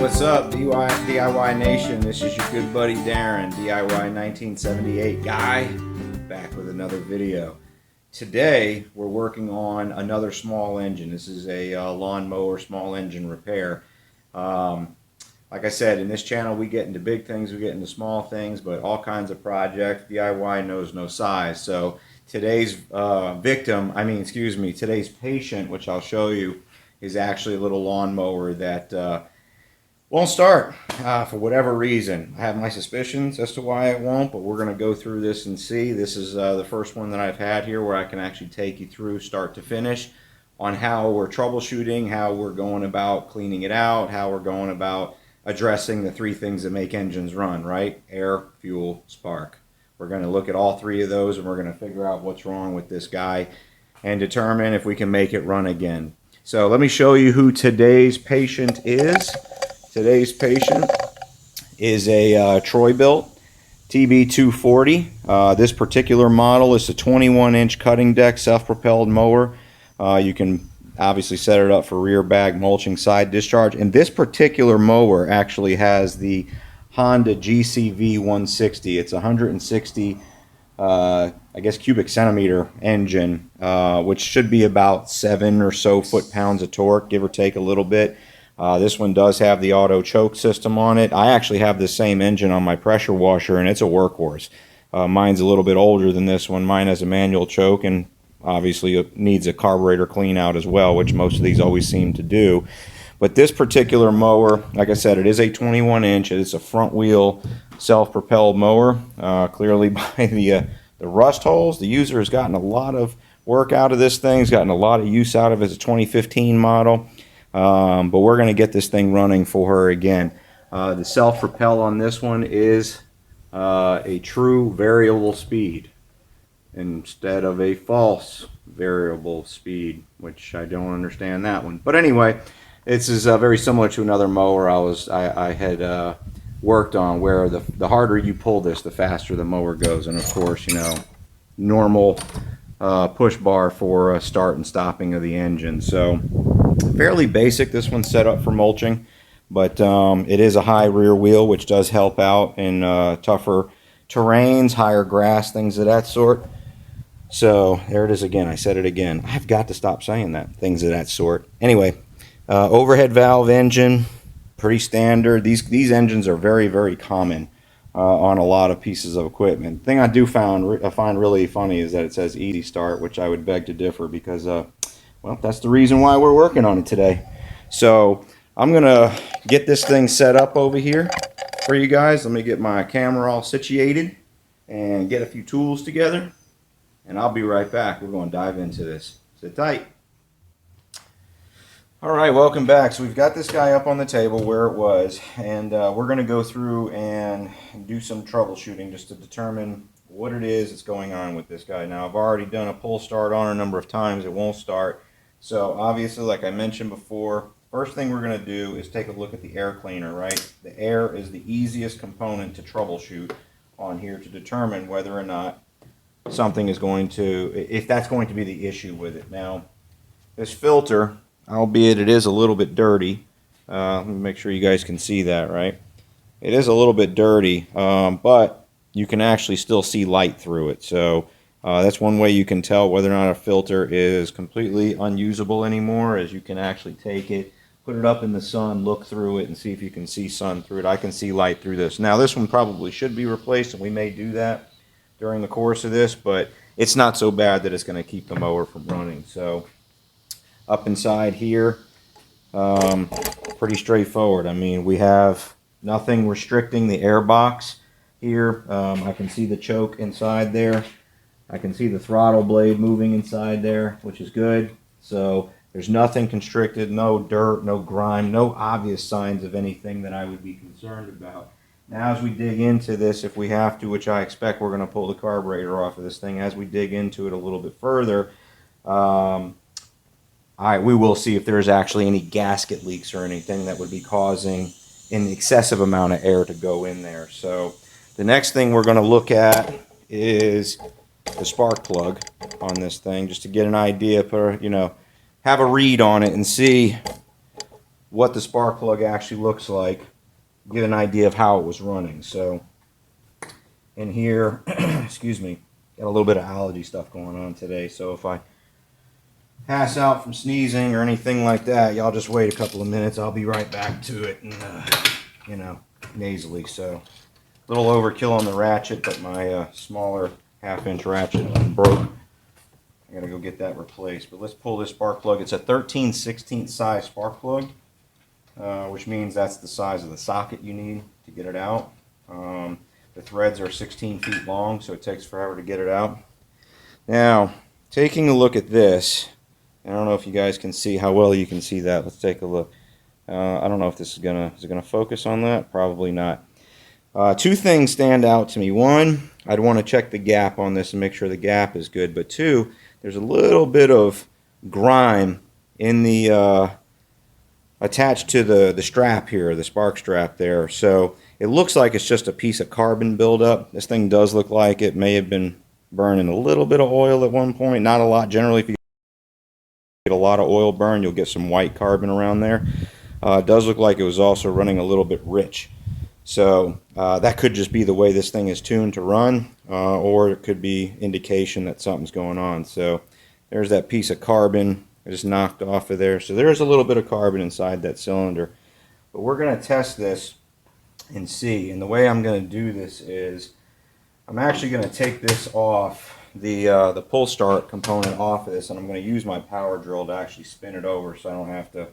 What's up, DIY Nation? This is your good buddy Darren, DIY 1978 guy, back with another video. Today, we're working on another small engine. This is a lawnmower small engine repair. Like I said, in this channel, we get into big things, we get into small things, but all kinds of projects. DIY knows no size. So today's today's patient, which I'll show you, is actually a little lawnmower that won't start for whatever reason. I have my suspicions as to why it won't, but we're going to go through this and see. This is the first one that I've had here where I can actually take you through start to finish on how we're troubleshooting, how we're going about cleaning it out, how we're going about addressing the three things that make engines run, right? Air, fuel, spark. We're going to look at all three of those and we're going to figure out what's wrong with this guy and determine if we can make it run again. So let me show you who today's patient is. Today's patient is a Troy-Bilt TB240. This particular model is a 21-inch cutting deck self-propelled mower. You can obviously set it up for rear bag mulching, side discharge. And this particular mower actually has the Honda GCV160. It's a 160 I guess cubic centimeter engine, which should be about 7 or so foot-pounds of torque, give or take a little bit. This one does have the auto choke system on it. I actually have the same engine on my pressure washer, and it's a workhorse. Mine's a little bit older than this one. Mine has a manual choke, and obviously it needs a carburetor clean out as well, which most of these always seem to do. But this particular mower, like I said, it is a 21-inch. It's a front wheel self-propelled mower. Clearly by the rust holes, the user has gotten a lot of work out of this thing. He's gotten a lot of use out of it. It's a 2015 model. But we're going to get this thing running for her again. The self-propel on this one is a true variable speed instead of a false variable speed, which I don't understand that one. But anyway, this is very similar to another mower I had worked on, where the harder you pull this, the faster the mower goes. And of course, you know, normal push bar for start and stopping of the engine. So fairly basic. This one's set up for mulching, but it is a high rear wheel, which does help out in tougher terrains, higher grass, things of that sort. So there it is again. I said it again. I've got to stop saying that. Things of that sort. Anyway, overhead valve engine, pretty standard. These engines are very, very common on a lot of pieces of equipment. The thing I do find really funny is that it says easy start, which I would beg to differ, because well, that's the reason why we're working on it today. So I'm gonna get this thing set up over here for you guys. Let me get my camera all situated and get a few tools together, and I'll be right back. We're going to dive into this. Sit tight. Alright, welcome back. So we've got this guy up on the table where it was, and we're going to go through and do some troubleshooting just to determine what it is that's going on with this guy. Now, I've already done a pull start on a number of times. It won't start. So obviously, like I mentioned before, first thing we're going to do is take a look at the air cleaner, right? The air is the easiest component to troubleshoot on here to determine whether or not something is going to, if that's going to be the issue with it. Now, this filter, albeit it is a little bit dirty, let me make sure you guys can see that, right? It is a little bit dirty, but you can actually still see light through it. So that's one way you can tell whether or not a filter is completely unusable anymore, is you can actually take it, put it up in the sun, look through it, and see if you can see sun through it. I can see light through this. Now, this one probably should be replaced, and we may do that during the course of this, but it's not so bad that it's going to keep the mower from running. So up inside here, pretty straightforward. I mean, we have nothing restricting the air box here. I can see the choke inside there. I can see the throttle blade moving inside there, which is good. So there's nothing constricted, no dirt, no grime, no obvious signs of anything that I would be concerned about. Now, as we dig into this, if we have to, which I expect we're going to pull the carburetor off of this thing, as we dig into it a little bit further, we will see if there's actually any gasket leaks or anything that would be causing an excessive amount of air to go in there. So the next thing we're going to look at is the spark plug on this thing, just to get an idea, have a read on it and see what the spark plug actually looks like, get an idea of how it was running. So in here, excuse me, got a little bit of allergy stuff going on today, so if I pass out from sneezing or anything like that, y'all just wait a couple of minutes. I'll be right back to it, and you know, nasally. So a little overkill on the ratchet, but my smaller 1/2-inch ratchet broke. I gotta go get that replaced. But let's pull this spark plug. It's a 13/16 size spark plug, which means that's the size of the socket you need to get it out. The threads are 16 feet long, so it takes forever to get it out. Now, taking a look at this, I don't know if you guys can see how well you can see that. Let's take a look. I don't know if this is gonna focus on that. Probably not. Two things stand out to me. One, I'd want to check the gap on this and make sure the gap is good. But two, there's a little bit of grime in the attached to the strap here, the spark strap there. So it looks like it's just a piece of carbon buildup. This thing does look like it may have been burning a little bit of oil at one point. Not a lot. Generally, if you get a lot of oil burn, you'll get some white carbon around there. It does look like it was also running a little bit rich. So that could just be the way this thing is tuned to run, or it could be indication that something's going on. So there's that piece of carbon I just knocked off of there. So there's a little bit of carbon inside that cylinder. But we're going to test this and see. And the way I'm going to do this is I'm actually going to take this off, the pull start component off of this, and I'm going to use my power drill to actually spin it over so I don't have to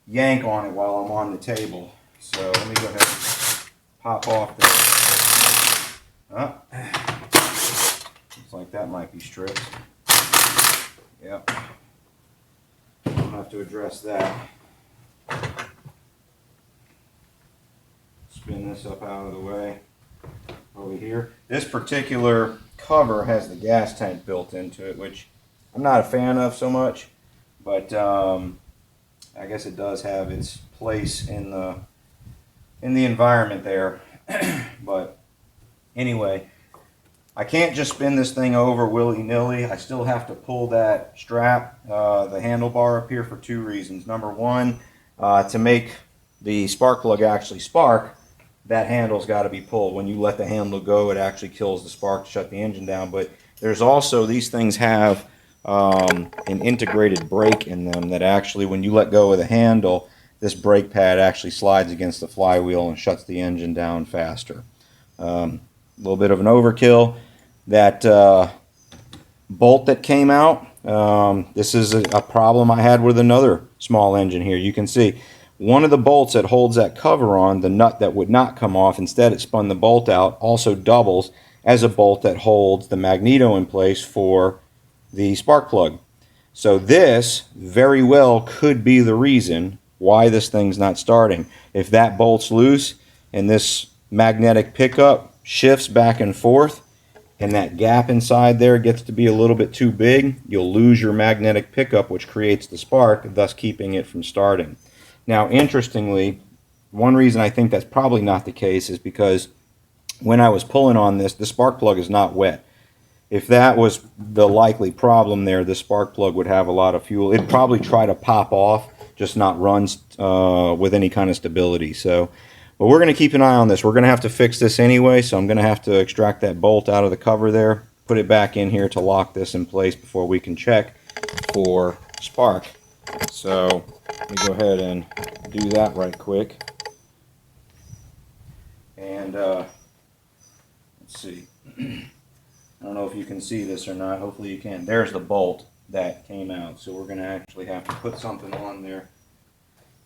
yank on it while I'm on the table. So let me go ahead and pop off this. Looks like that might be stripped. Yep. I'll have to address that. Spin this up out of the way over here. This particular cover has the gas tank built into it, which I'm not a fan of so much, but I guess it does have its place in the environment there. But anyway, I can't just spin this thing over willy-nilly. I still have to pull that strap, the handlebar up here, for two reasons. Number one, to make the spark plug actually spark, that handle's got to be pulled. When you let the handle go, it actually kills the spark to shut the engine down. But there's also, these things have an integrated brake in them that actually, when you let go of the handle, this brake pad actually slides against the flywheel and shuts the engine down faster. A little bit of an overkill. That bolt that came out, this is a problem I had with another small engine here. You can see one of the bolts that holds that cover on, the nut that would not come off, instead it spun the bolt out, also doubles as a bolt that holds the magneto in place for the spark plug. So this very well could be the reason why this thing's not starting. If that bolt's loose and this magnetic pickup shifts back and forth, and that gap inside there gets to be a little bit too big, you'll lose your magnetic pickup, which creates the spark, thus keeping it from starting. Now, interestingly, one reason I think that's probably not the case is because when I was pulling on this, the spark plug is not wet. If that was the likely problem there, the spark plug would have a lot of fuel. It'd probably try to pop off, just not run with any kind of stability. So, but we're going to keep an eye on this. We're going to have to fix this anyway, so I'm going to have to extract that bolt out of the cover there, put it back in here to lock this in place before we can check for spark. So let me go ahead and do that right quick. And let's see. I don't know if you can see this or not. Hopefully you can. There's the bolt that came out. So we're going to actually have to put something on there.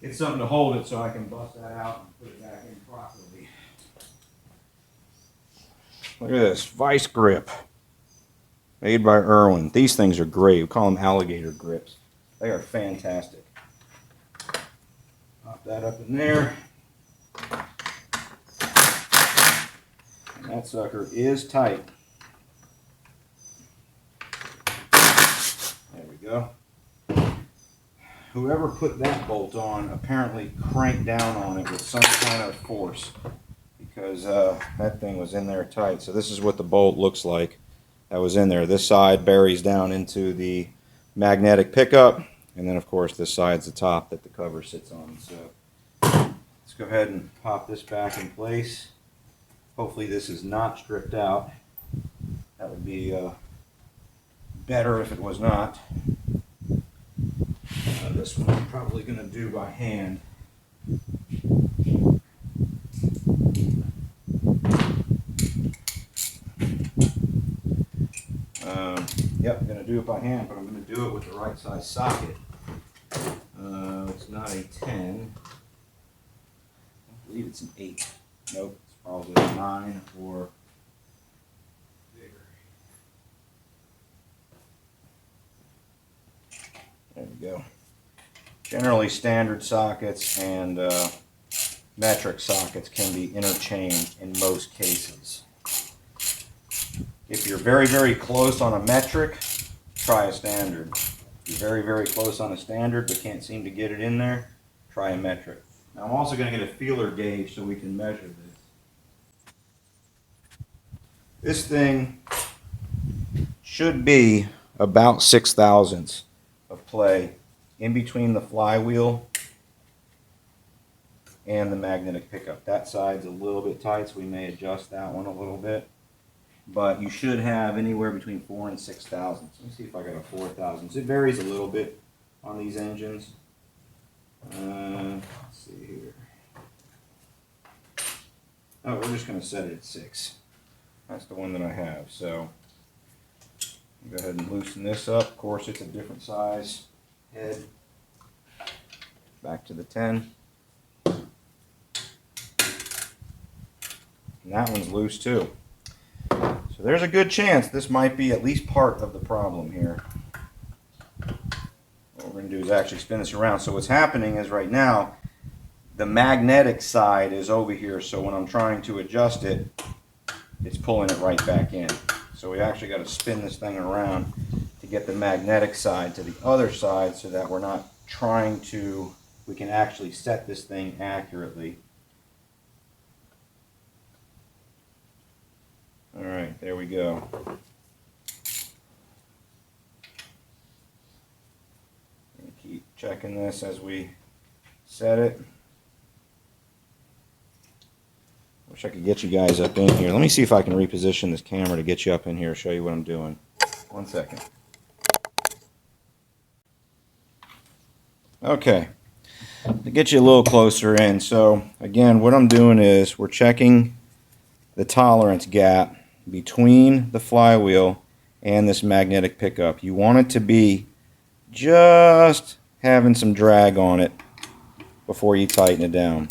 Get something to hold it so I can bust that out and put it back in properly. Look at this. Vice grip. Made by Irwin. These things are great. We call them alligator grips. They are fantastic. Pop that up in there. And that sucker is tight. There we go. Whoever put that bolt on apparently cranked down on it with some kind of force, because that thing was in there tight. So this is what the bolt looks like that was in there. This side buries down into the magnetic pickup, and then of course this side's the top that the cover sits on. So let's go ahead and pop this back in place. Hopefully this is not stripped out. That would be better if it was not. This one I'm probably going to do by hand. Yep, I'm going to do it by hand, but I'm going to do it with the right size socket. It's not a 10. I believe it's an 8. Nope, it's probably a 9 or bigger. There we go. Generally, standard sockets and metric sockets can be interchanged in most cases. If you're very, very close on a metric, try a standard. If you're very, very close on a standard but can't seem to get it in there, try a metric. Now I'm also going to get a feeler gauge so we can measure this. This thing should be about 6 thousandths of play in between the flywheel and the magnetic pickup. That side's a little bit tight, so we may adjust that one a little bit. But you should have anywhere between 4 and 6 thousandths. Let me see if I got a 4 thousandths. It varies a little bit on these engines. Let's see here. Oh, we're just going to set it at 6. That's the one that I have. So go ahead and loosen this up. Of course, it's a different size head. Back to the 10. And that one's loose too. So there's a good chance this might be at least part of the problem here. What we're going to do is actually spin this around. So what's happening is right now the magnetic side is over here, so when I'm trying to adjust it, it's pulling it right back in. So we actually got to spin this thing around to get the magnetic side to the other side so that we're not trying to, we can actually set this thing accurately. All right, there we go. Keep checking this as we set it. Wish I could get you guys up in here. Let me see if I can reposition this camera to get you up in here, show you what I'm doing. 1 second. Okay, to get you a little closer in. So again, what I'm doing is we're checking the tolerance gap between the flywheel and this magnetic pickup. You want it to be just having some drag on it before you tighten it down.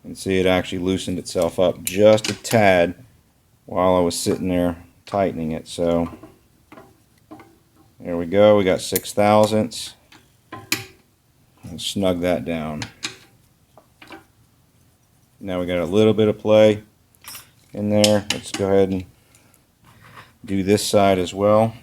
You can see it actually loosened itself up just a tad while I was sitting there tightening it. So there we go, we got 6 thousandths. I'll snug that down. Now we got a little bit of play in there. Let's go ahead and do this side as well.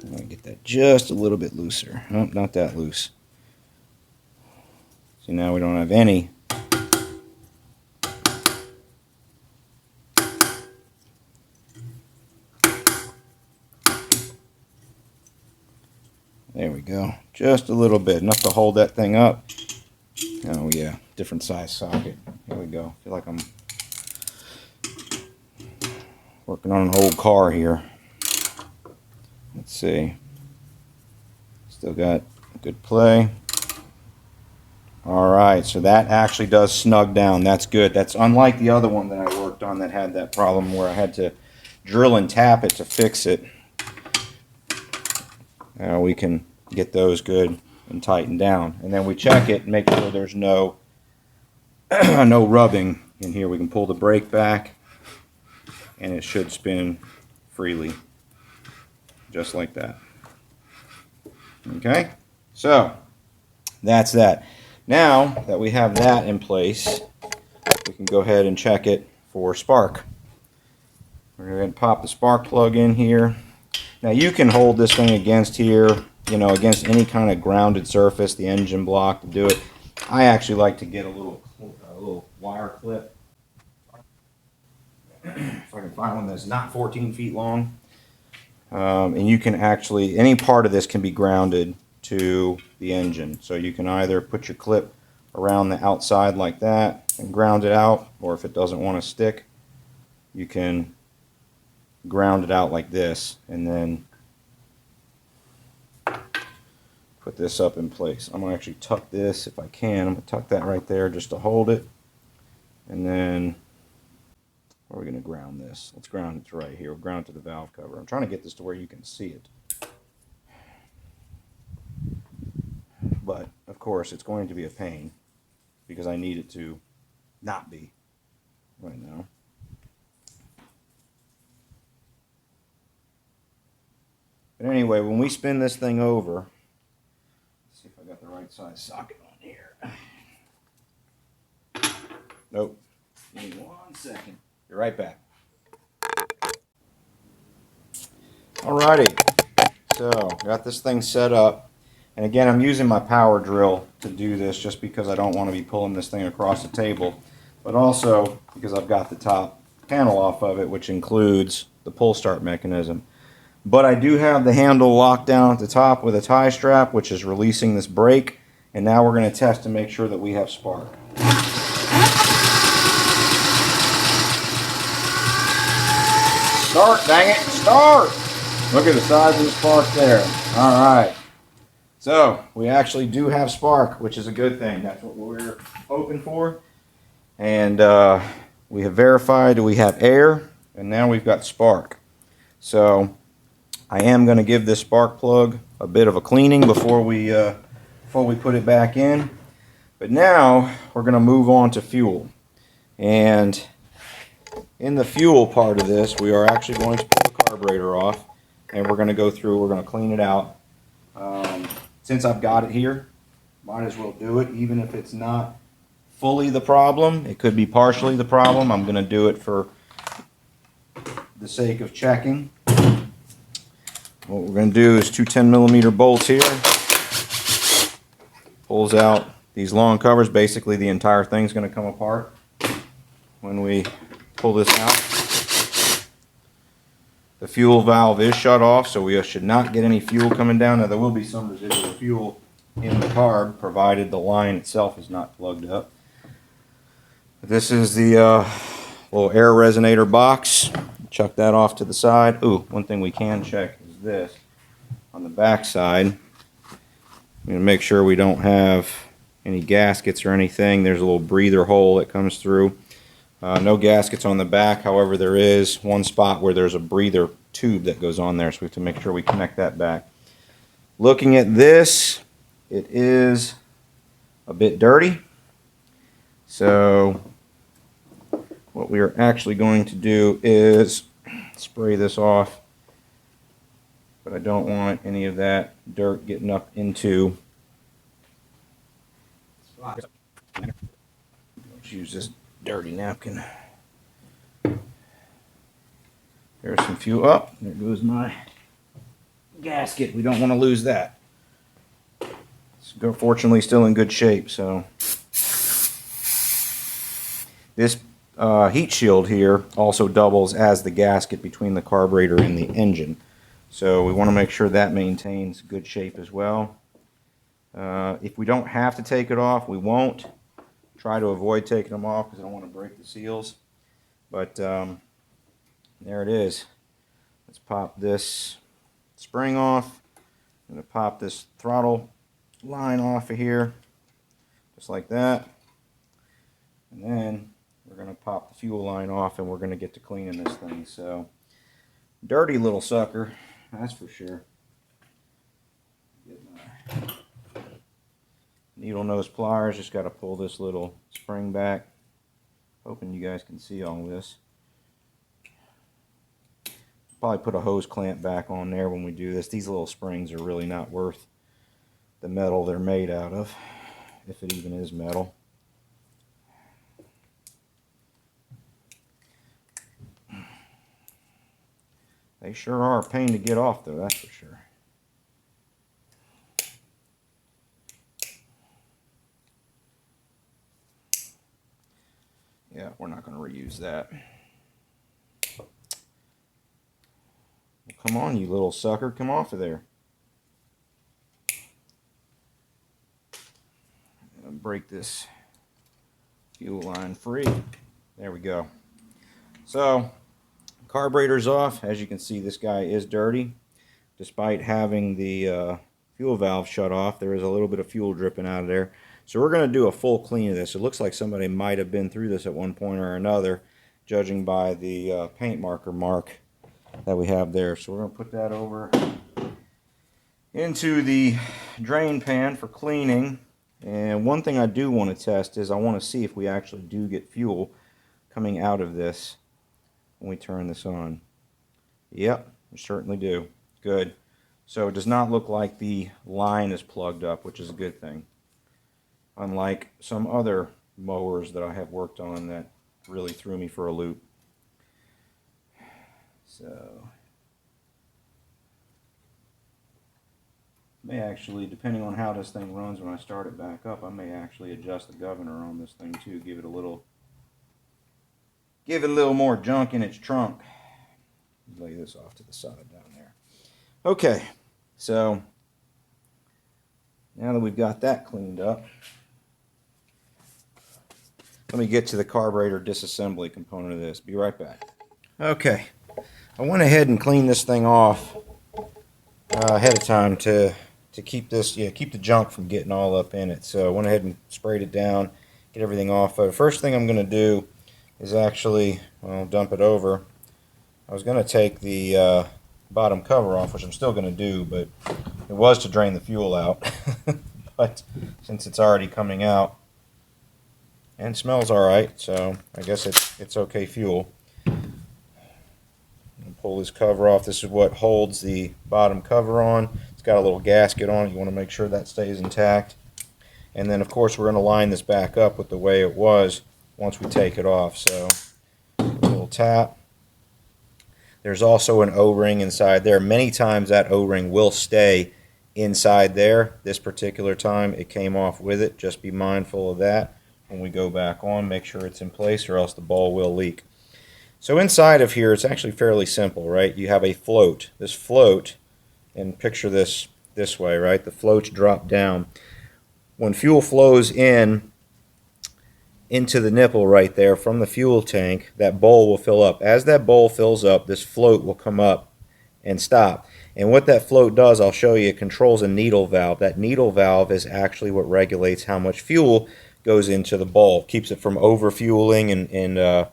I'm going to get that just a little bit looser. Oh, not that loose. See, now we don't have any. There we go. Just a little bit. Enough to hold that thing up. Oh yeah, different size socket. Here we go. I feel like I'm working on an old car here. Let's see. Still got good play. Alright, so that actually does snug down. That's good. That's unlike the other one that I worked on that had that problem where I had to drill and tap it to fix it. Now we can get those good and tightened down. And then we check it and make sure there's no no rubbing in here. We can pull the brake back and it should spin freely. Just like that. Okay, so that's that. Now that we have that in place, we can go ahead and check it for spark. We're going to pop the spark plug in here. Now you can hold this thing against here you know, against any kind of grounded surface, the engine block, to do it. I actually like to get a little wire clip, if I can find one that's not 14 feet long. And you can actually, any part of this can be grounded to the engine. So you can either put your clip around the outside like that and ground it out, or if it doesn't want to stick, you can ground it out like this and then put this up in place. I'm going to actually tuck this if I can. I'm going to tuck that right there just to hold it. And then, where are we going to ground this? Let's ground it to right here. We'll ground it to the valve cover. I'm trying to get this to where you can see it. But, of course, it's going to be a pain because I need it to not be right now. But anyway, when we spin this thing over, let's see if I got the right size socket on here. Nope. Give me 1 second. Be right back. Alrighty. So, got this thing set up. And again, I'm using my power drill to do this just because I don't want to be pulling this thing across the table. But also because I've got the top panel off of it, which includes the pull start mechanism. But I do have the handle locked down at the top with a tie strap, which is releasing this brake. And now we're going to test to make sure that we have spark. Start, dang it, start! Look at the size of the spark there. Alright. So, we actually do have spark, which is a good thing. That's what we're hoping for. And we have verified we have air, and now we've got spark. So, I am going to give this spark plug a bit of a cleaning before we put it back in. But now we're going to move on to fuel. And in the fuel part of this, we are actually going to pull the carburetor off, and we're going to go through, we're going to clean it out. Since I've got it here, might as well do it, even if it's not fully the problem. It could be partially the problem. I'm going to do it for the sake of checking. What we're going to do is two 10mm bolts here. Pulls out these long covers. Basically, the entire thing's going to come apart when we pull this out. The fuel valve is shut off, so we should not get any fuel coming down. Now, there will be some residual fuel in the carb, provided the line itself is not plugged up. This is the little air resonator box. Chuck that off to the side. Ooh, one thing we can check is this. On the back side, I'm going to make sure we don't have any gaskets or anything. There's a little breather hole that comes through. No gaskets on the back. However, there is one spot where there's a breather tube that goes on there, so we have to make sure we connect that back. Looking at this, it is a bit dirty. So what we are actually going to do is spray this off, but I don't want any of that dirt getting up into. Let's use this dirty napkin. There's some fuel up. There goes my gasket. We don't want to lose that. It's fortunately still in good shape. So this heat shield here also doubles as the gasket between the carburetor and the engine. So we want to make sure that maintains good shape as well. If we don't have to take it off, we won't. Try to avoid taking them off because I don't want to break the seals. But there it is. Let's pop this spring off. I'm going to pop this throttle line off of here, just like that. And then we're going to pop the fuel line off, and we're going to get to cleaning this thing. So, dirty little sucker, that's for sure. Get my needle nose pliers. Just got to pull this little spring back. Hoping you guys can see all this. Probably put a hose clamp back on there when we do this. These little springs are really not worth the metal they're made out of, if it even is metal. They sure are a pain to get off though, that's for sure. Yeah, we're not going to reuse that. Come on, you little sucker, come off of there. Break this fuel line free. There we go. So, carburetor's off. As you can see, this guy is dirty. Despite having the fuel valve shut off, there is a little bit of fuel dripping out of there. So we're going to do a full clean of this. It looks like somebody might have been through this at one point or another, judging by the paint marker mark that we have there. So we're going to put that over into the drain pan for cleaning. And one thing I do want to test is I want to see if we actually do get fuel coming out of this when we turn this on. Yep, we certainly do. Good. So it does not look like the line is plugged up, which is a good thing. Unlike some other mowers that I have worked on that really threw me for a loop. So may actually, depending on how this thing runs when I start it back up, I may actually adjust the governor on this thing too, give it a little more junk in its trunk. Lay this off to the side down there. Okay, so now that we've got that cleaned up, let me get to the carburetor disassembly component of this. Be right back. Okay, I went ahead and cleaned this thing off ahead of time to keep this, keep the junk from getting all up in it. So I went ahead and sprayed it down, get everything off. The first thing I'm going to do is actually, well, dump it over. I was going to take the bottom cover off, which I'm still going to do, but it was to drain the fuel out. But since it's already coming out and smells alright, so I guess it's okay fuel. Pull this cover off. This is what holds the bottom cover on. It's got a little gasket on it. You want to make sure that stays intact. And then of course we're going to line this back up with the way it was once we take it off. So a little tap. There's also an O-ring inside there. Many times that O-ring will stay inside there. This particular time it came off with it. Just be mindful of that when we go back on. Make sure it's in place or else the ball will leak. So inside of here, it's actually fairly simple, right? You have a float. This float, and picture this way, right? The floats drop down. When fuel flows into the nipple right there from the fuel tank, that bowl will fill up. As that bowl fills up, this float will come up and stop. And what that float does, I'll show you, it controls a needle valve. That needle valve is actually what regulates how much fuel goes into the bowl. Keeps it from overfueling and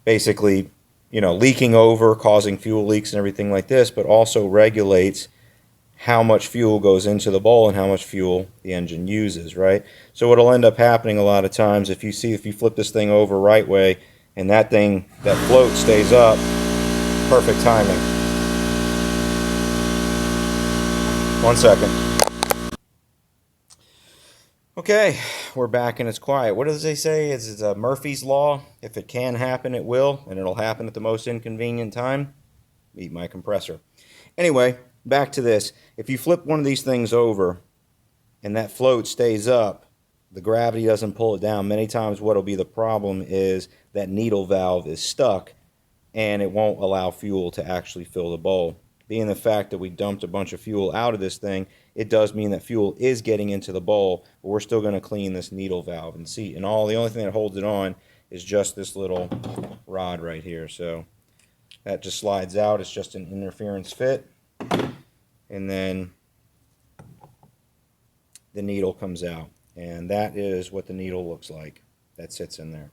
basically, leaking over, causing fuel leaks and everything like this, but also regulates how much fuel goes into the bowl and how much fuel the engine uses, right? So what'll end up happening a lot of times, if you flip this thing over right way and that float stays up, perfect timing. 1 second. Okay, we're back and it's quiet. What does they say? It's Murphy's Law. If it can happen, it will, and it'll happen at the most inconvenient time. Eat my compressor. Anyway, back to this. If you flip one of these things over and that float stays up, the gravity doesn't pull it down. Many times what will be the problem is that needle valve is stuck and it won't allow fuel to actually fill the bowl. Being the fact that we dumped a bunch of fuel out of this thing, it does mean that fuel is getting into the bowl, but we're still going to clean this needle valve and see. And the only thing that holds it on is just this little rod right here. So that just slides out. It's just an interference fit. And then the needle comes out. And that is what the needle looks like. That sits in there.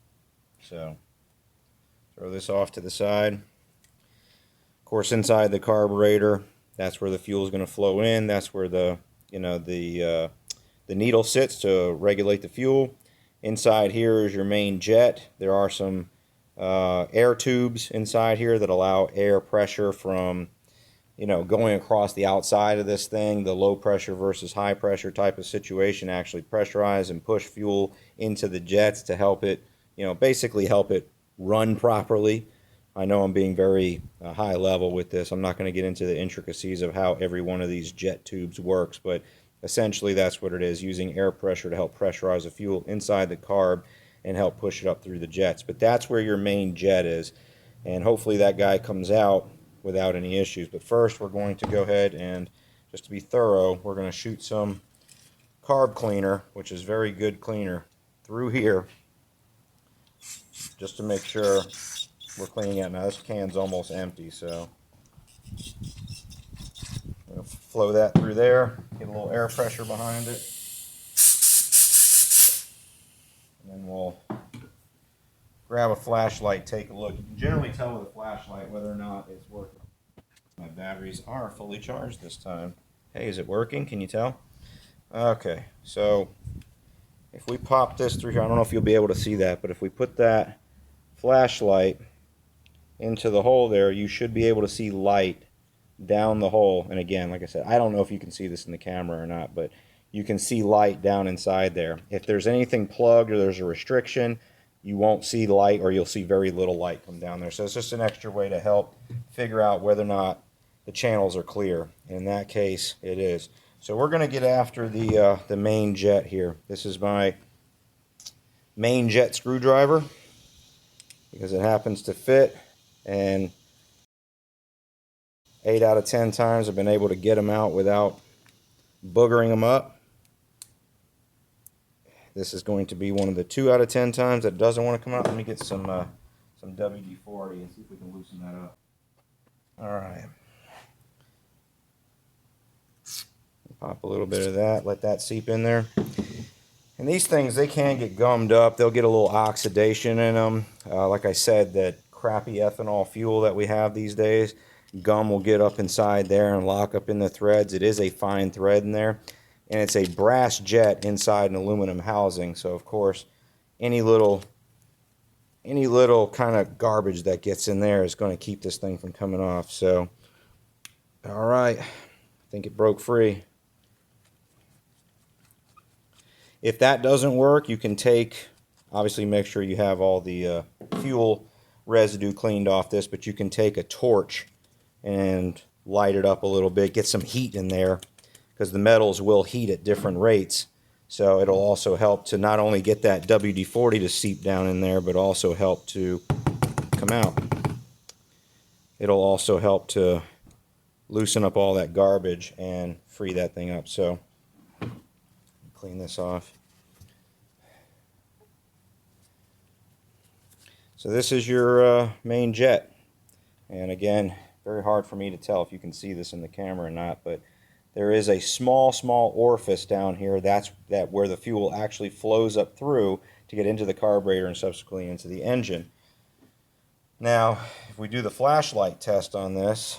So throw this off to the side. Of course, inside the carburetor, that's where the fuel is going to flow in. That's where the needle sits to regulate the fuel. Inside here is your main jet. There are some air tubes inside here that allow air pressure from going across the outside of this thing. The low pressure versus high pressure type of situation actually pressurize and push fuel into the jets to help it, basically help it run properly. I know I'm being very high level with this. I'm not going to get into the intricacies of how every one of these jet tubes works, but essentially that's what it is, using air pressure to help pressurize the fuel inside the carb and help push it up through the jets. But that's where your main jet is, and hopefully that guy comes out without any issues. But first we're going to go ahead and, just to be thorough, we're going to shoot some carb cleaner, which is very good cleaner, through here just to make sure we're cleaning out. Now this can's almost empty, so we'll flow that through there, get a little air pressure behind it, and then we'll grab a flashlight, take a look. You can generally tell with a flashlight whether or not it's working. My batteries are fully charged this time. Hey, is it working? Can you tell? Okay, so if we pop this through here, I don't know if you'll be able to see that, but if we put that flashlight into the hole there, you should be able to see light down the hole. And again, like I said, I don't know if you can see this in the camera or not, but you can see light down inside there. If there's anything plugged or there's a restriction, you won't see light, or you'll see very little light come down there. So it's just an extra way to help figure out whether or not the channels are clear. In that case, it is. So we're going to get after the main jet here. This is my main jet screwdriver because it happens to fit, and 8 out of 10 times I've been able to get them out without boogering them up. This is going to be one of the 2 out of 10 times that doesn't want to come out. Let me get some WD-40 and see if we can loosen that up. All right. Pop a little bit of that, let that seep in there. And these things, they can get gummed up. They'll get a little oxidation in them. Like I said, that crappy ethanol fuel that we have these days, gum will get up inside there and lock up in the threads. It is a fine thread in there. And it's a brass jet inside an aluminum housing. So, of course, any little kind of garbage that gets in there is going to keep this thing from coming off. So, all right. I think it broke free. If that doesn't work, you can take, obviously make sure you have all the fuel residue cleaned off this, but you can take a torch and light it up a little bit, get some heat in there, because the metals will heat at different rates. So it'll also help to not only get that WD-40 to seep down in there, but also help to come out. It'll also help to loosen up all that garbage and free that thing up. So clean this off. So this is your main jet, and again, very hard for me to tell if you can see this in the camera or not, but there is a small orifice down here. That's where the fuel actually flows up through to get into the carburetor and subsequently into the engine. Now, if we do the flashlight test on this,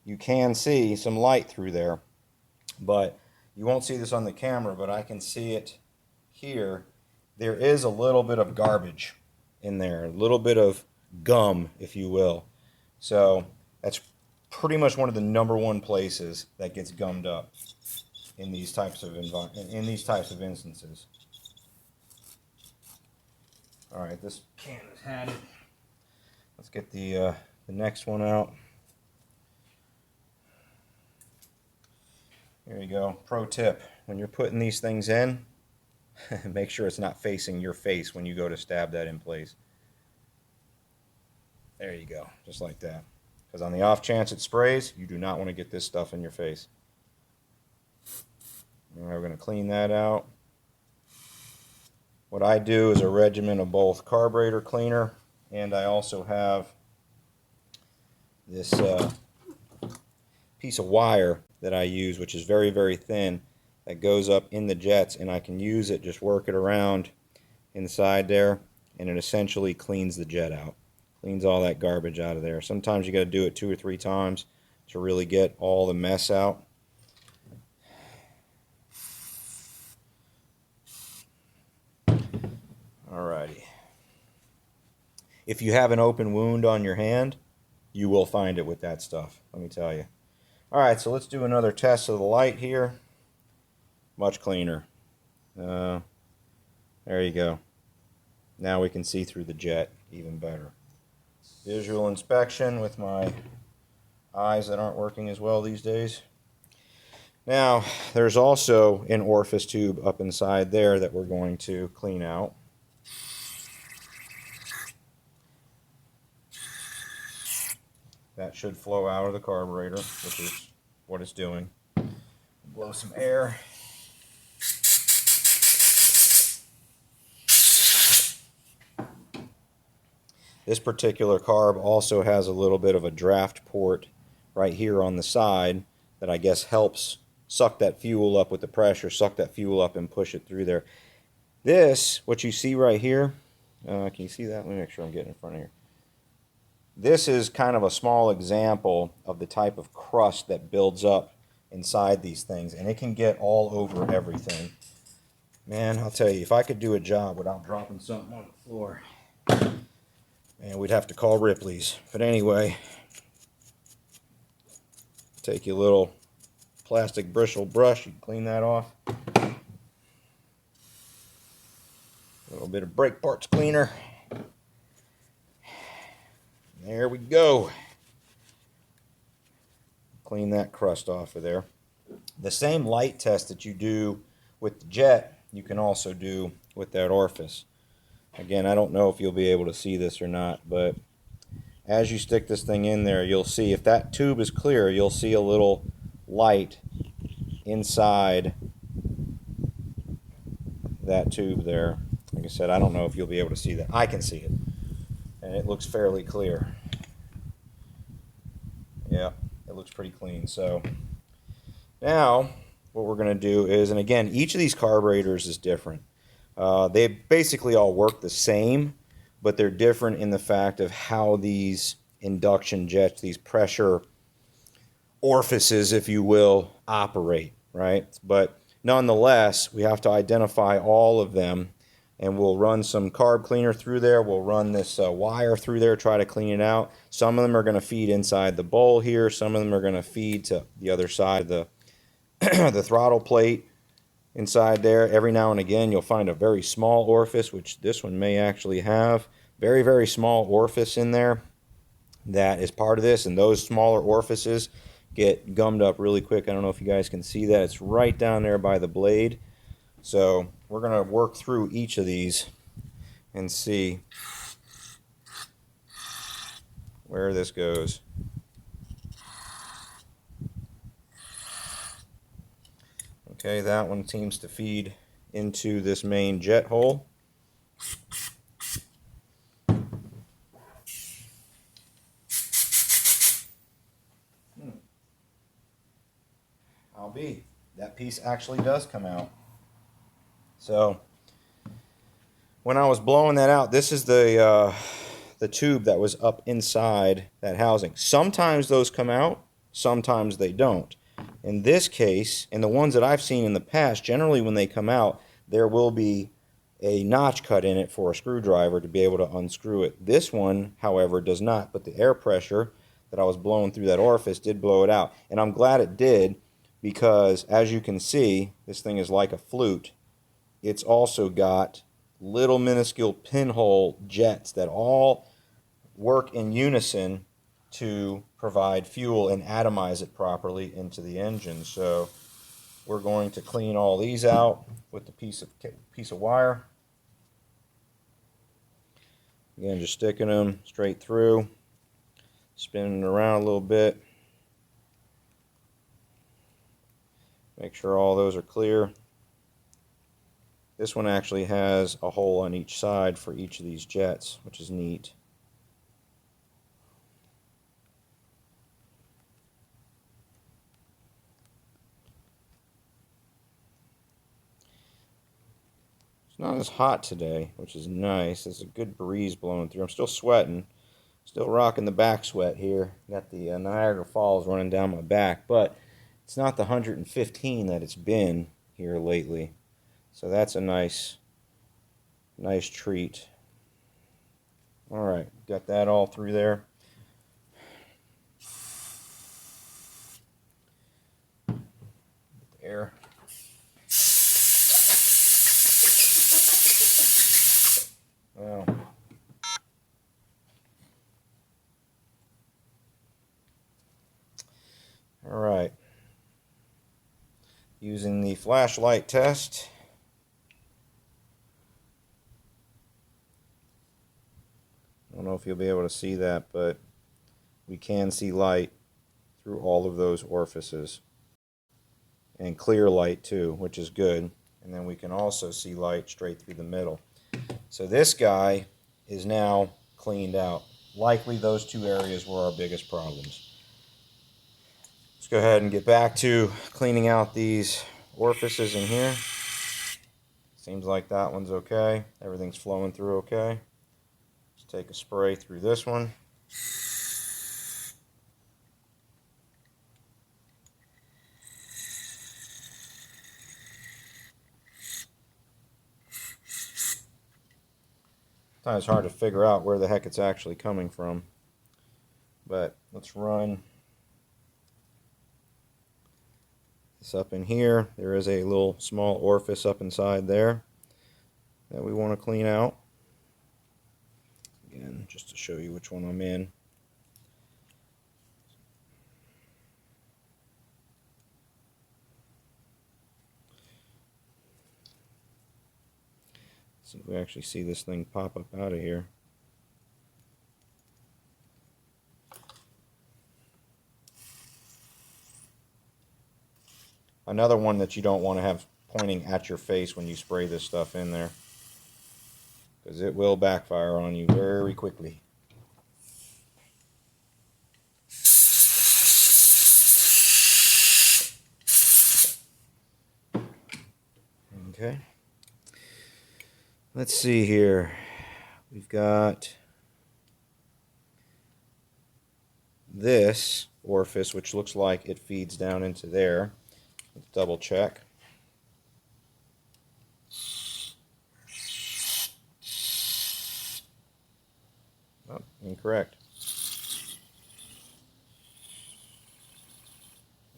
you can see some light through there, but you won't see this on the camera, but I can see it here. There is a little bit of garbage in there, a little bit of gum, if you will. So that's pretty much one of the #1 places that gets gummed up in these types of instances. All right, this can has had it. Let's get the next one out. There you go. Pro tip: when you're putting these things in, make sure it's not facing your face when you go to stab that in place. There you go, just like that. Because on the off chance it sprays, you do not want to get this stuff in your face. All right, we're going to clean that out. What I do is a regimen of both carburetor cleaner, and I also have this piece of wire that I use, which is very thin, that goes up in the jets, and I can use it, just work it around inside there, and it essentially cleans the jet out. Cleans all that garbage out of there. Sometimes you got to do it 2 or 3 times to really get all the mess out. Alrighty. If you have an open wound on your hand, you will find it with that stuff, let me tell you. Alright, so let's do another test of the light here. Much cleaner. There you go. Now we can see through the jet even better. Visual inspection with my eyes that aren't working as well these days. Now, there's also an orifice tube up inside there that we're going to clean out. That should flow out of the carburetor, which is what it's doing. Blow some air. This particular carb also has a little bit of a draft port right here on the side that I guess helps suck that fuel up with the pressure, suck that fuel up and push it through there. This, what you see right here, can you see that? Let me make sure I'm getting in front of here. This is kind of a small example of the type of crust that builds up inside these things, and it can get all over everything. Man, I'll tell you, if I could do a job without dropping something on the floor, man, we'd have to call Ripley's. But anyway, take your little plastic bristle brush, you can clean that off. A little bit of brake parts cleaner. There we go. Clean that crust off of there. The same light test that you do with the jet, you can also do with that orifice. Again, I don't know if you'll be able to see this or not, but as you stick this thing in there, you'll see if that tube is clear, you'll see a little light inside that tube there. Like I said, I don't know if you'll be able to see that. I can see it, and it looks fairly clear. Yeah, it looks pretty clean. So now what we're going to do is, and again, each of these carburetors is different. They basically all work the same, but they're different in the fact of how these induction jets, these pressure orifices, if you will, operate, right? But nonetheless, we have to identify all of them, and we'll run some carb cleaner through there. We'll run this wire through there, try to clean it out. Some of them are going to feed inside the bowl here. Some of them are going to feed to the other side of the, the throttle plate inside there. Every now and again, you'll find a very small orifice, which this one may actually have. Very, very small orifice in there that is part of this, and those smaller orifices get gummed up really quick. I don't know if you guys can see that. It's right down there by the blade. So we're going to work through each of these and see where this goes. Okay, that one seems to feed into this main jet hole. I'll be. That piece actually does come out. So when I was blowing that out, this is the tube that was up inside that housing. Sometimes those come out, sometimes they don't. In this case, and the ones that I've seen in the past, generally when they come out, there will be a notch cut in it for a screwdriver to be able to unscrew it. This one, however, does not, but the air pressure that I was blowing through that orifice did blow it out. And I'm glad it did, because as you can see, this thing is like a flute. It's also got little minuscule pinhole jets that all work in unison to provide fuel and atomize it properly into the engine. So we're going to clean all these out with the piece of wire. Again, just sticking them straight through, spinning it around a little bit. Make sure all those are clear. This one actually has a hole on each side for each of these jets, which is neat. It's not as hot today, which is nice. There's a good breeze blowing through. I'm still sweating. Still rocking the back sweat here. Got the Niagara Falls running down my back, but it's not the 115 that it's been here lately. So that's a nice treat. All right, got that all through there. Air. Well, all right. using the flashlight test. I don't know if you'll be able to see that, but we can see light through all of those orifices. And clear light too, which is good. And then we can also see light straight through the middle. So this guy is now cleaned out. Likely those two areas were our biggest problems. Let's go ahead and get back to cleaning out these orifices in here. Seems like that one's okay. Everything's flowing through okay. Let's take a spray through this one. Sometimes it's hard to figure out where the heck it's actually coming from. But let's run this up in here. There is a little small orifice up inside there that we want to clean out. Again, just to show you which one I'm in. See if we actually see this thing pop up out of here. Another one that you don't want to have pointing at your face when you spray this stuff in there, because it will backfire on you very quickly. Okay. Let's see here. We've got this orifice, which looks like it feeds down into there. Let's double check. Oh, incorrect.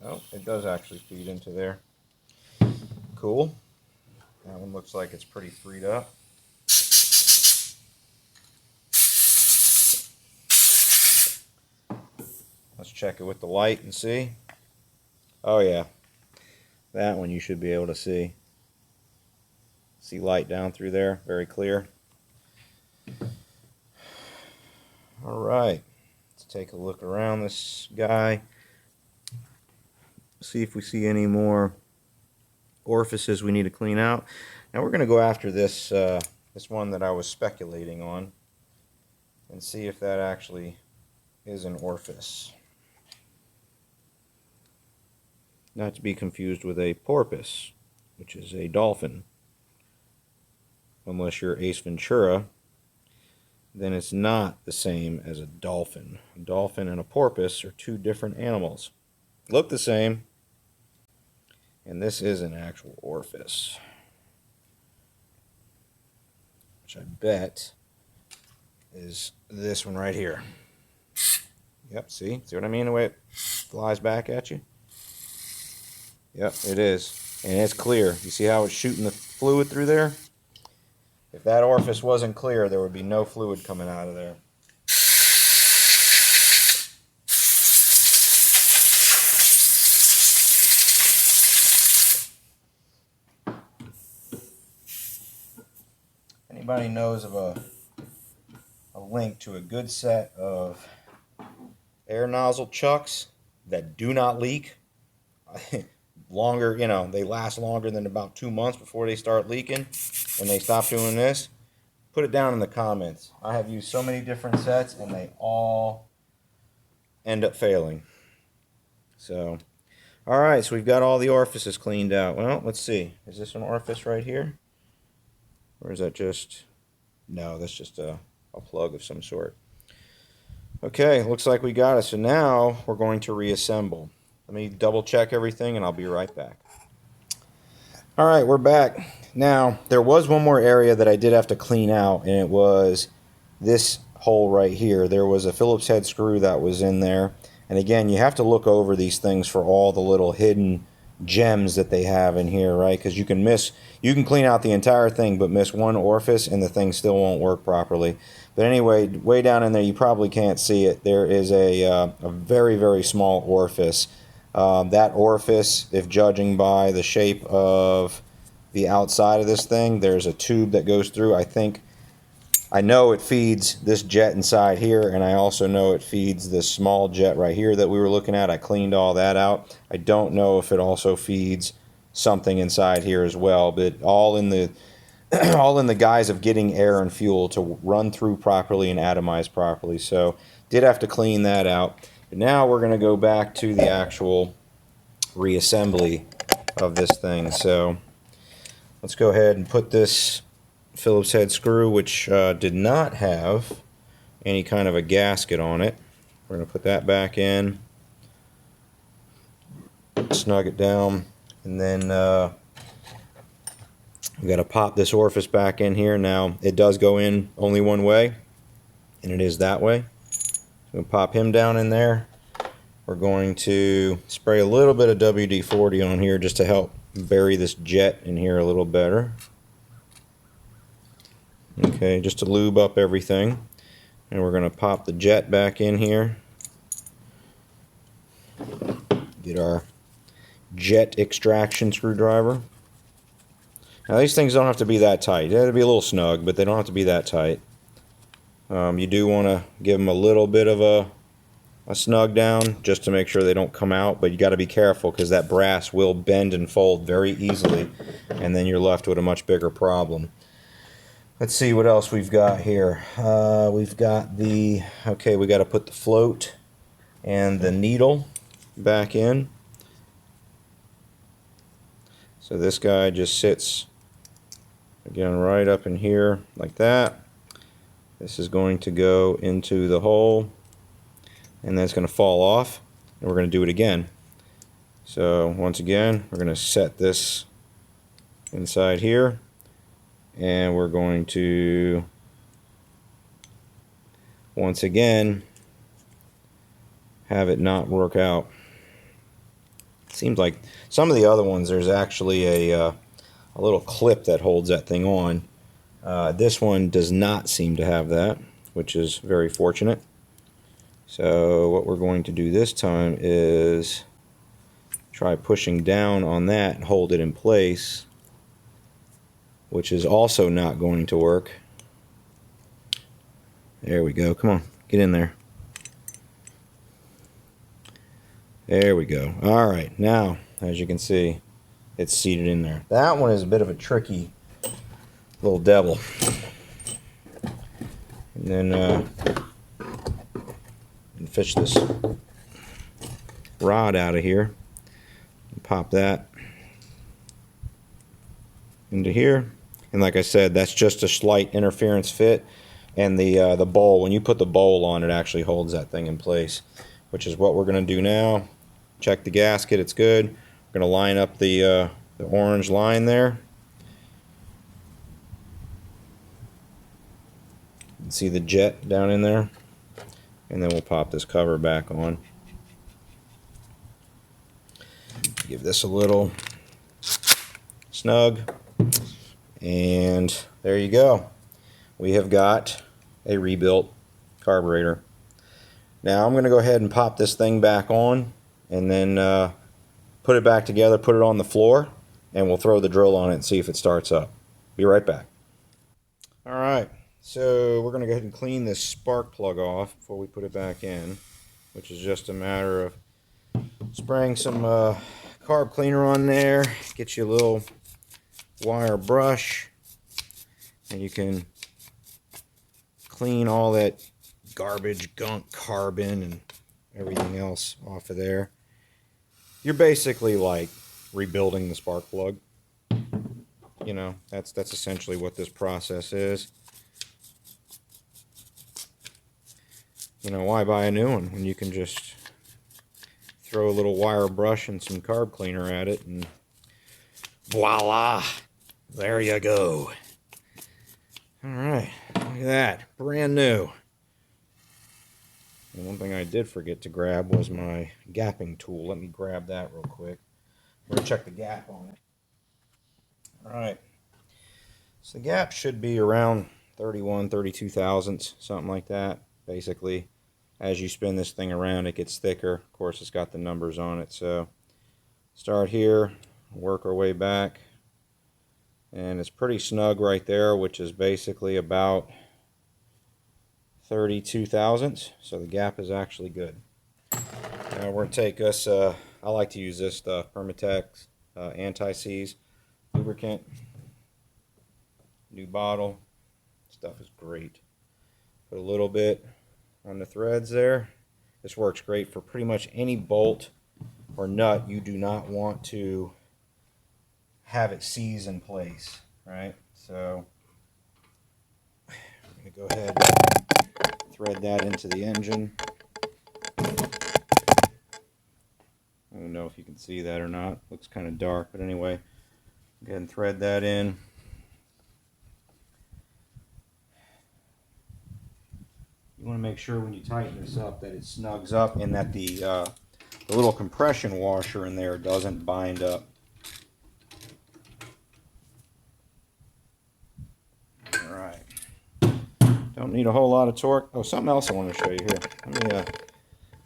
Oh, it does actually feed into there. Cool. That one looks like it's pretty freed up. Let's check it with the light and see. Oh yeah, that one you should be able to see. See light down through there, very clear. All right, let's take a look around this guy. See if we see any more orifices we need to clean out. Now we're going to go after this this one that I was speculating on and see if that actually is an orifice. Not to be confused with a porpoise, which is a dolphin. Unless you're Ace Ventura, then it's not the same as a dolphin. A dolphin and a porpoise are two different animals. Look the same, and this is an actual orifice, which I bet is this one right here. Yep, see what I mean, the way it flies back at you? Yep, it is. And it's clear. You see how it's shooting the fluid through there? If that orifice wasn't clear, there would be no fluid coming out of there. Anybody knows of a link to a good set of air nozzle chucks that do not leak? Longer, you know, they last longer than about 2 months before they start leaking and they stop doing this. Put it down in the comments. I have used so many different sets and they all end up failing. So, alright, so we've got all the orifices cleaned out. Well, let's see. Is this an orifice right here? Or is that just... No, that's just a plug of some sort. Okay, looks like we got it. So now we're going to reassemble. Let me double check everything and I'll be right back. Alright, we're back. Now, there was one more area that I did have to clean out, and it was this hole right here. There was a Phillips head screw that was in there. And again, you have to look over these things for all the little hidden gems that they have in here, right? Because you can clean out the entire thing but miss one orifice and the thing still won't work properly. But anyway, way down in there, you probably can't see it. There is a very, very small orifice That orifice, if judging by the shape of the outside of this thing, there's a tube that goes through. I know it feeds this jet inside here, and I also know it feeds this small jet right here that we were looking at. I cleaned all that out. I don't know if it also feeds something inside here as well, but all in the all in the guise of getting air and fuel to run through properly and atomize properly. So did have to clean that out. But now we're going to go back to the actual reassembly of this thing. So let's go ahead and put this Phillips head screw, which did not have any kind of a gasket on it. We're going to put that back in, snug it down, and then we got to pop this orifice back in here. Now it does go in only one way, and it is that way. We'll pop him down in there. We're going to spray a little bit of WD-40 on here just to help bury this jet in here a little better. Okay, just to lube up everything. And we're going to pop the jet back in here. Get our jet extraction screwdriver. Now these things don't have to be that tight. They have to be a little snug, but they don't have to be that tight. You do want to give them a little bit of a snug down just to make sure they don't come out, but you got to be careful because that brass will bend and fold very easily, and then you're left with a much bigger problem. Let's see what else we've got here. We've got we got to put the float and the needle back in. So this guy just sits again right up in here like that. This is going to go into the hole, and then it's going to fall off, and we're going to do it again. So once again, we're going to set this inside here, and we're going to once again have it not work out. It seems like some of the other ones there's actually a little clip that holds that thing on. This one does not seem to have that, which is very fortunate. So what we're going to do this time is try pushing down on that and hold it in place, which is also not going to work. There we go. Come on, get in there. There we go. All right, now as you can see, it's seated in there. That one is a bit of a tricky little devil. And then fish this rod out of here and pop that into here. And like I said, that's just a slight interference fit, and the bowl, when you put the bowl on, it actually holds that thing in place, which is what we're going to do now. Check the gasket, it's good. We're going to line up the orange line there. You can see the jet down in there, and then we'll pop this cover back on. Give this a little snug, and there you go. We have got a rebuilt carburetor. Now I'm going to go ahead and pop this thing back on, and then put it back together, put it on the floor, and we'll throw the drill on it and see if it starts up. Be right back. Alright, so we're going to go ahead and clean this spark plug off before we put it back in, which is just a matter of spraying some carb cleaner on there. Get you a little wire brush, and you can clean all that garbage, gunk, carbon, and everything else off of there. You're basically like rebuilding the spark plug. You know, that's essentially what this process is. You know, why buy a new one when you can just throw a little wire brush and some carb cleaner at it, and voila, there you go. Alright, look at that, brand new. And one thing I did forget to grab was my gapping tool. Let me grab that real quick. We're going to check the gap on it. Alright, so the gap should be around 31, 32 thousandths, something like that, basically. as you spin this thing around, it gets thicker. Of course, it's got the numbers on it. So start here, work our way back, and it's pretty snug right there, which is basically about 32 thousandths. So the gap is actually good. Now we're going to take us, I like to use this stuff, Permatex Anti-Seize lubricant. New bottle. Stuff is great. Put a little bit on the threads there. This works great for pretty much any bolt or nut you do not want to have it seize in place, right? So I'm going to go ahead and thread that into the engine. I don't know if you can see that or not. Looks kind of dark, but anyway, go ahead and thread that in. You want to make sure when you tighten this up that it snugs up and that the little compression washer in there doesn't bind up. Alright. Don't need a whole lot of torque. Oh, something else I want to show you here. Let me,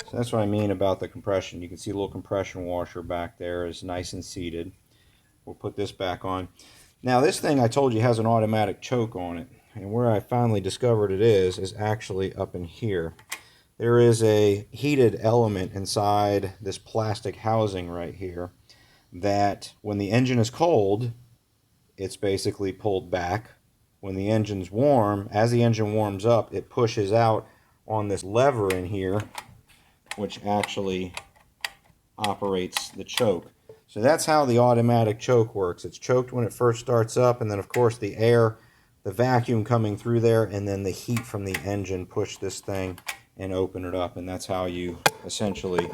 so that's what I mean about the compression. You can see a little compression washer back there is nice and seated. We'll put this back on. Now this thing I told you has an automatic choke on it. And where I finally discovered it is actually up in here. There is a heated element inside this plastic housing right here that when the engine is cold, it's basically pulled back. When the engine's warm, as the engine warms up, it pushes out on this lever in here, which actually operates the choke. So that's how the automatic choke works. It's choked when it first starts up, and then of course the air, the vacuum coming through there, and then the heat from the engine push this thing and open it up, and that's how you essentially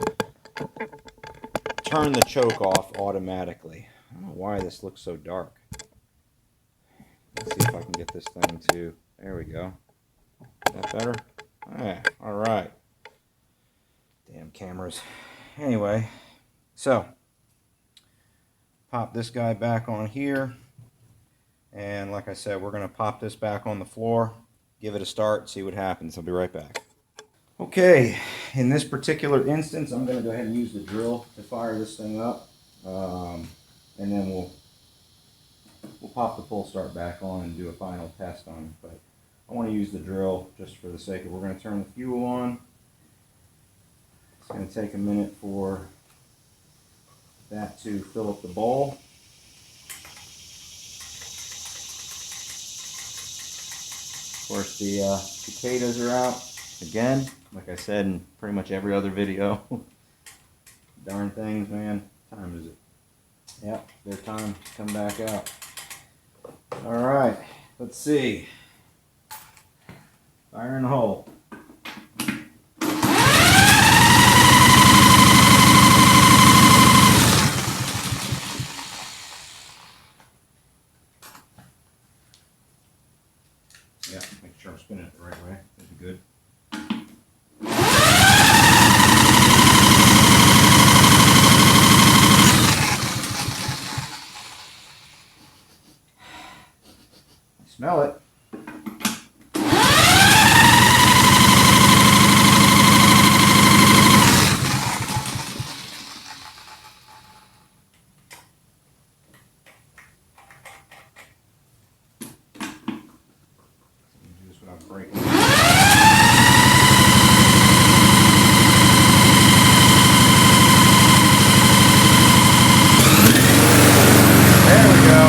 turn the choke off automatically. I don't know why this looks so dark. Let's see if I can get this thing to, there we go. Is that better? All right. Damn cameras. Anyway, so pop this guy back on here. And like I said, we're going to pop this back on the floor, give it a start, see what happens. I'll be right back. Okay, in this particular instance, I'm going to go ahead and use the drill to fire this thing up. And then we'll pop the pull start back on and do a final test on it. But I want to use the drill just for the sake of, we're going to turn the fuel on. It's going to take a minute for that to fill up the bowl. Of course, the cicadas are out again, like I said in pretty much every other video. Darn things, man. What time is it? Yep, their time to come back out. Alright, let's see. Fire in the hole. Yeah, make sure I'm spinning it the right way. That'd be good. I smell it. Breaking. There we go.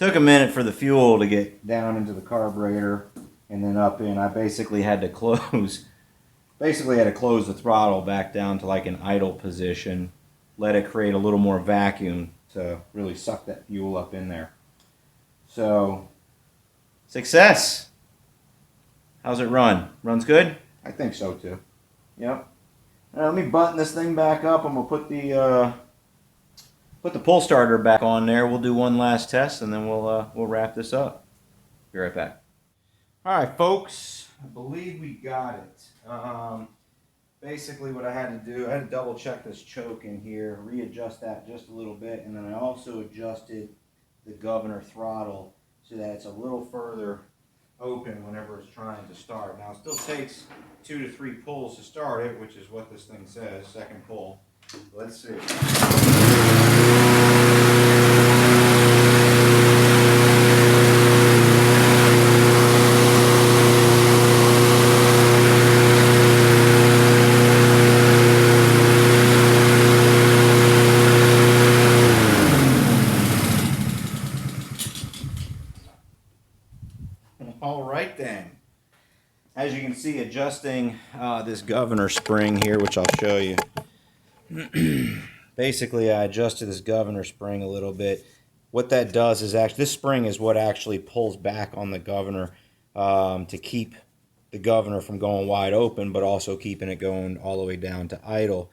Took a minute for the fuel to get down into the carburetor and then up in. I basically had to close the throttle back down to like an idle position, let it create a little more vacuum to really suck that fuel up in there. So, success. How's it run? Runs good? I think so too. Yep. Now, let me button this thing back up. I'm gonna put the pull starter back on there. We'll do one last test and then we'll wrap this up. Be right back. All right, folks. I believe we got it. Basically, what I had to do, I had to double check this choke in here, readjust that just a little bit, and then I also adjusted the governor throttle so that it's a little further open whenever it's trying to start. Now, it still takes 2 to 3 pulls to start it, which is what this thing says, second pull. Let's see. All right then. As you can see, adjusting this governor spring here, which I'll show you. Basically, I adjusted this governor spring a little bit. What that does is actually, this spring is what actually pulls back on the governor to keep the governor from going wide open, but also keeping it going all the way down to idle.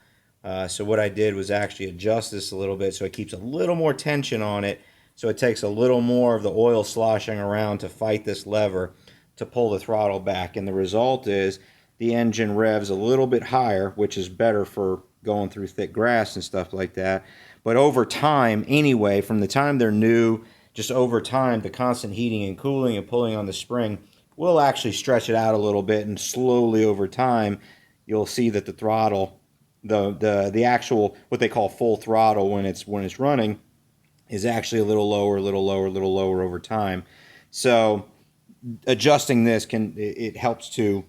So what I did was actually adjust this a little bit so it keeps a little more tension on it, so it takes a little more of the oil sloshing around to fight this lever to pull the throttle back. And the result is the engine revs a little bit higher, which is better for going through thick grass and stuff like that. But over time, anyway, from the time they're new, just over time, the constant heating and cooling and pulling on the spring will actually stretch it out a little bit, and slowly over time, you'll see that the throttle, the actual, what they call full throttle when it's running, is actually a little lower over time. So adjusting this it helps to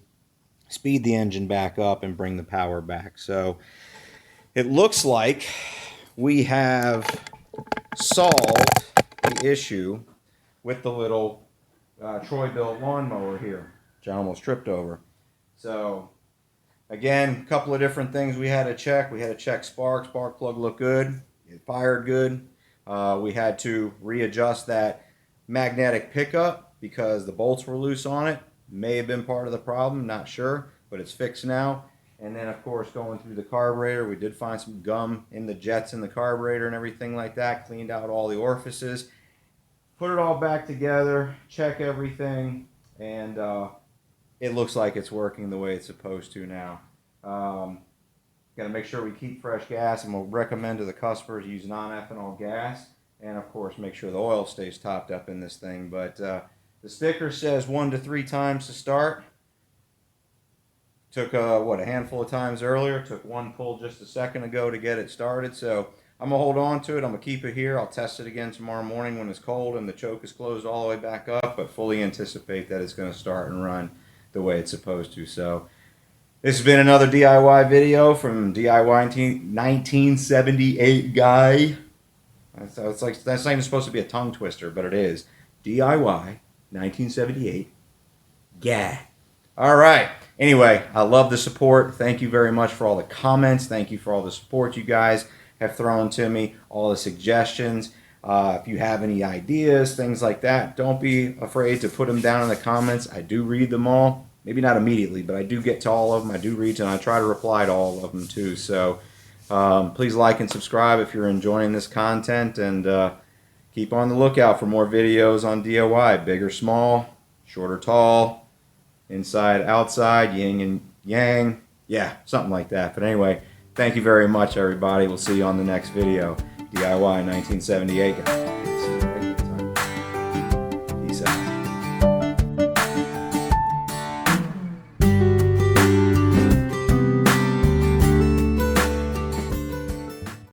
speed the engine back up and bring the power back. So it looks like we have solved the issue with the little Troy-Bilt lawnmower here, which I almost tripped over. So again, a couple of different things we had to check. We had to check spark plug looked good, it fired good. We had to readjust that magnetic pickup because the bolts were loose on it. May have been part of the problem, not sure, but it's fixed now. And then, of course, going through the carburetor, we did find some gum in the jets in the carburetor and everything like that. Cleaned out all the orifices. Put it all back together, check everything, and it looks like it's working the way it's supposed to now. Got to make sure we keep fresh gas, and we'll recommend to the customers use non-ethanol gas. And, of course, make sure the oil stays topped up in this thing. But the sticker says 1 to 3 times to start. Took, a handful of times earlier. Took 1 pull just a second ago to get it started. So I'm going to hold on to it. I'm going to keep it here. I'll test it again tomorrow morning when it's cold and the choke is closed all the way back up. But fully anticipate that it's going to start and run the way it's supposed to. So this has been another DIY video from DIY 1978 guy. So it's like, that's not even supposed to be a tongue twister, but it is. DIY 1978 guy. All right. Anyway, I love the support. Thank you very much for all the comments. Thank you for all the support you guys have thrown to me, all the suggestions. If you have any ideas, things like that, don't be afraid to put them down in the comments. I do read them all. Maybe not immediately, but I do get to all of them. I do read, and I try to reply to all of them too. So please like and subscribe if you're enjoying this content, and keep on the lookout for more videos on DIY. Big or small, short or tall, inside, outside, yin and yang. Yeah, something like that. But anyway, thank you very much, everybody. We'll see you on the next video. DIY 1978 guys.